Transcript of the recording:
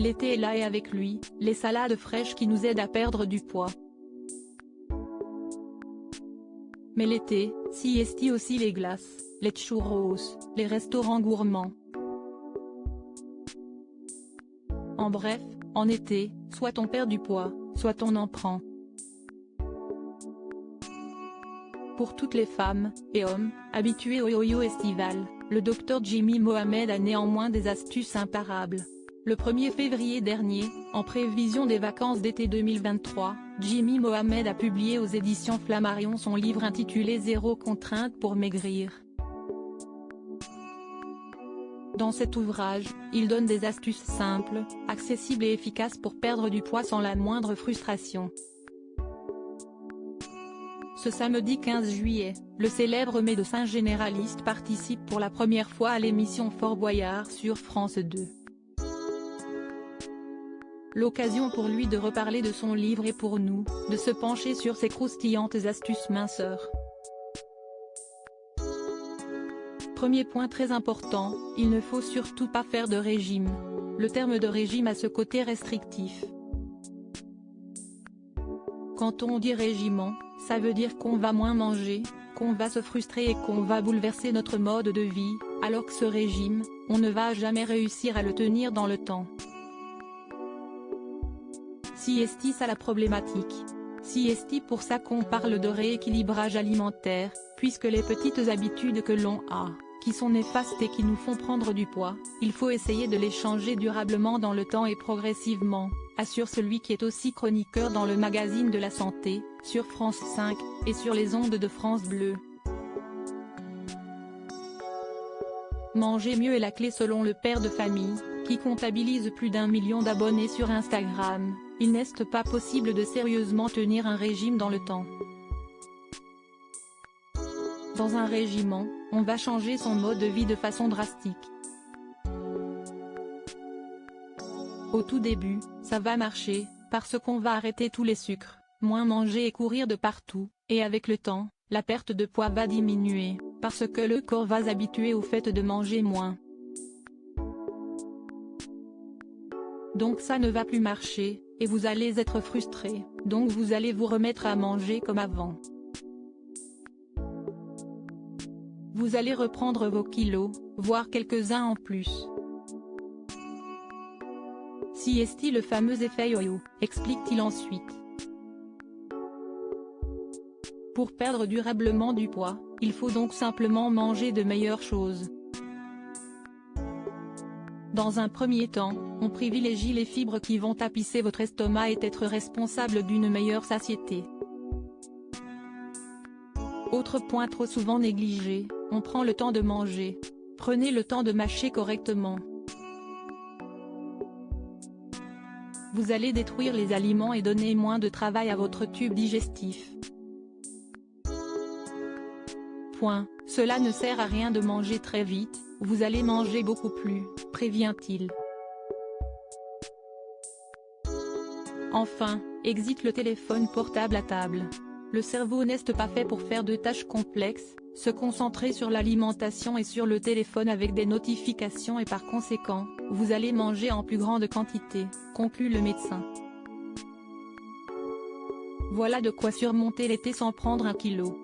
l'été est là et avec lui, les salades fraîches qui nous aident à perdre du poids. Mais l'été, si est aussi les glaces, les churros, les restaurants gourmands. En bref, en été, soit on perd du poids, soit on en prend. Pour toutes les femmes, et hommes, habitués au yo-yo estival, le Dr Jimmy Mohamed a néanmoins des astuces imparables. Le 1er février dernier, en prévision des vacances d'été 2023, Jimmy Mohamed a publié aux éditions Flammarion son livre intitulé « Zéro contrainte pour maigrir ». Dans cet ouvrage, il donne des astuces simples, accessibles et efficaces pour perdre du poids sans la moindre frustration. Ce samedi 15 juillet, le célèbre médecin généraliste participe pour la première fois à l'émission Fort Boyard sur France 2. L'occasion pour lui de reparler de son livre et pour nous, de se pencher sur ses croustillantes astuces minceur. Premier point très important, il ne faut surtout pas faire de régime. Le terme de régime a ce côté restrictif. Quand on dit régiment, ça veut dire qu'on va moins manger, qu'on va se frustrer et qu'on va bouleverser notre mode de vie, alors que ce régime, on ne va jamais réussir à le tenir dans le temps. Si est ça la problématique. Si est pour ça qu'on parle de rééquilibrage alimentaire, puisque les petites habitudes que l'on a, qui sont néfastes et qui nous font prendre du poids, il faut essayer de les changer durablement dans le temps et progressivement, assure celui qui est aussi chroniqueur dans le magazine de la santé, sur France 5, et sur les ondes de France Bleu. Manger mieux est la clé selon le père de famille, qui comptabilise plus d'1 million d'abonnés sur Instagram. Il n'est pas possible de sérieusement tenir un régime dans le temps. Dans un régime, on va changer son mode de vie de façon drastique. Au tout début, ça va marcher, parce qu'on va arrêter tous les sucres, moins manger et courir de partout, et avec le temps, la perte de poids va diminuer, parce que le corps va s'habituer au fait de manger moins. Donc ça ne va plus marcher, et vous allez être frustré, donc vous allez vous remettre à manger comme avant. Vous allez reprendre vos kilos, voire quelques-uns en plus. Si est le fameux effet yo-yo, explique-t-il ensuite. Pour perdre durablement du poids, il faut donc simplement manger de meilleures choses. Dans un premier temps, on privilégie les fibres qui vont tapisser votre estomac et être responsables d'une meilleure satiété. Autre point trop souvent négligé, on prend le temps de manger. Prenez le temps de mâcher correctement. Vous allez détruire les aliments et donner moins de travail à votre tube digestif. Point. Cela ne sert à rien de manger très vite, vous allez manger beaucoup plus, prévient-il. Enfin, exit le téléphone portable à table. Le cerveau n'est pas fait pour faire de tâches complexes, se concentrer sur l'alimentation et sur le téléphone avec des notifications et par conséquent, vous allez manger en plus grande quantité, conclut le médecin. Voilà de quoi surmonter l'été sans prendre 1 kilo.